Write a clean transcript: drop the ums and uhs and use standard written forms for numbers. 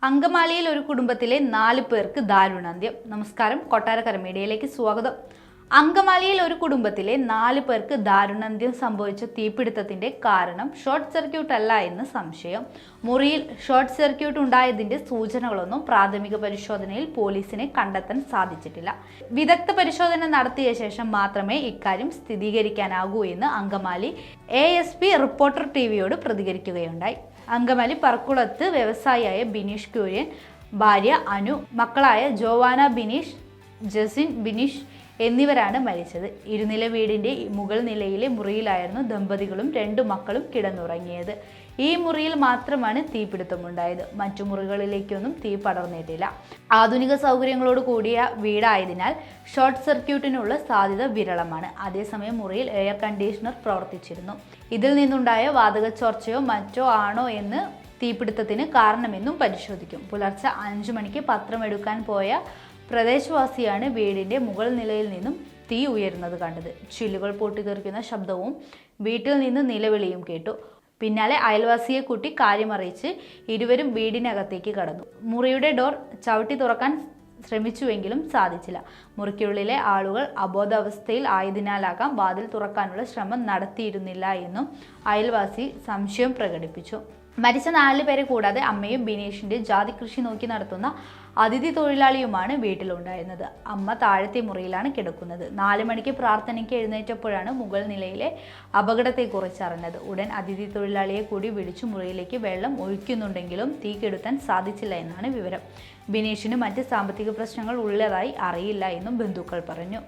അങ്കമാലിയിൽ ഒരു കുടുംബത്തിലെ 4 പേർക്ക് ദാരുണാന്ത്യം. നമസ്കാരം, കൊട്ടാരക്കര മീഡിയയിലേക്ക് സ്വാഗതം. അങ്കമാലിയിൽ ഒരു കുടുംബത്തിലെ 4 പേർക്ക് ദാരുണാന്ത്യം സംഭവിച്ച തീപിടുത്തത്തിന്റെ കാരണം ഷോർട്ട് സർക്യൂട്ട് അല്ല എന്ന് സംശയം. മുറിയിൽ ഷോർട്ട് സർക്യൂട്ട് ഉണ്ടായതിന്റെ സൂചനകളൊന്നും പ്രാഥമിക പരിശോധനയിൽ പോലീസിനെ കണ്ടെത്താൻ സാധിച്ചിട്ടില്ല. വിദഗ്ധ പരിശോധന നടത്തിയ ശേഷം മാത്രമേ ഇക്കാര്യം സ്ഥിരീകരിക്കാനാകൂ എന്ന് അങ്കമാലി ASP റിപ്പോർട്ടർ TVയോട് പ്രതികരിക്കുകയുണ്ടായി. അങ്കമാലി പറക്കുളത്ത് വ്യവസായിയായ ബിനീഷ് കുര്യൻ, ഭാര്യ അനു, മക്കളായ ജോവാന ബിനീഷ്, ജസിൻ ബിനീഷ് എന്നിവരാണ് മരിച്ചത്. ഇരുനില വീടിന്റെ മുകൾ നിലയിലെ മുറിയിലായിരുന്നു ദമ്പതികളും 2 മക്കളും കിടന്നുറങ്ങിയത്. ഈ മുറിയിൽ മാത്രമാണ് തീപിടുത്തമുണ്ടായത്. മറ്റു മുറികളിലേക്കൊന്നും തീ പടർന്നിട്ടില്ല. ആധുനിക സൗകര്യങ്ങളോട് കൂടിയ വീടായതിനാൽ ഷോർട്ട് സർക്യൂട്ടിനുള്ള സാധ്യത വിരളമാണ്. അതേസമയം മുറിയിൽ എയർ കണ്ടീഷണർ പ്രവർത്തിച്ചിരുന്നു. ഇതിൽ നിന്നുണ്ടായ വാതക ചോർച്ചയോ മറ്റോ ആണോ എന്ന് തീപിടുത്തത്തിന് കാരണമെന്നും പരിശോധിക്കും. പുലർച്ചെ 5 മണിക്ക് പത്രമെടുക്കാൻ പോയ പ്രദേശവാസിയാണ് വീടിന്റെ മുകൾ നിലയിൽ നിന്നും തീ ഉയരുന്നത് കണ്ടത്. ചില്ലുകൾ പൊട്ടിത്തെറിക്കുന്ന ശബ്ദവും വീട്ടിൽ നിന്ന് നിലവിളിയും കേട്ടു. പിന്നാലെ അയൽവാസിയെ കൂട്ടി കാര്യമറിയിച്ച് ഇരുവരും വീടിനകത്തേക്ക് കടന്നു. മുറിയുടെ ഡോർ ചവിട്ടി തുറക്കാൻ ശ്രമിച്ചുവെങ്കിലും സാധിച്ചില്ല. മുറിക്കുള്ളിലെ ആളുകൾ അബോധാവസ്ഥയിൽ ആയതിനാലാകാം വാതിൽ തുറക്കാനുള്ള ശ്രമം നടത്തിയിരുന്നില്ല എന്നും അയൽവാസി സംശയം പ്രകടിപ്പിച്ചു. മരിച്ച 4 പേരെ കൂടാതെ അമ്മയും ബിനീഷിന്റെ ജാതി കൃഷി നോക്കി നടത്തുന്ന അതിഥി തൊഴിലാളിയുമാണ് വീട്ടിലുണ്ടായിരുന്നത്. അമ്മ താഴത്തെ മുറിയിലാണ് കിടക്കുന്നത്. 4 മണിക്ക് പ്രാർത്ഥനയ്ക്ക് എഴുന്നേറ്റപ്പോഴാണ് മുകൾ നിലയിലെ അപകടത്തെക്കുറിച്ച് അറിഞ്ഞത്. ഉടൻ അതിഥി തൊഴിലാളിയെ കൂടി വിളിച്ചു മുറിയിലേക്ക് വെള്ളം ഒഴിക്കുന്നുണ്ടെങ്കിലും തീ കെടുത്താൻ സാധിച്ചില്ല എന്നാണ് വിവരം. ബിനീഷിന് മറ്റ് സാമ്പത്തിക പ്രശ്നങ്ങൾ ഉള്ളതായി അറിയില്ല എന്നും ബന്ധുക്കൾ പറഞ്ഞു.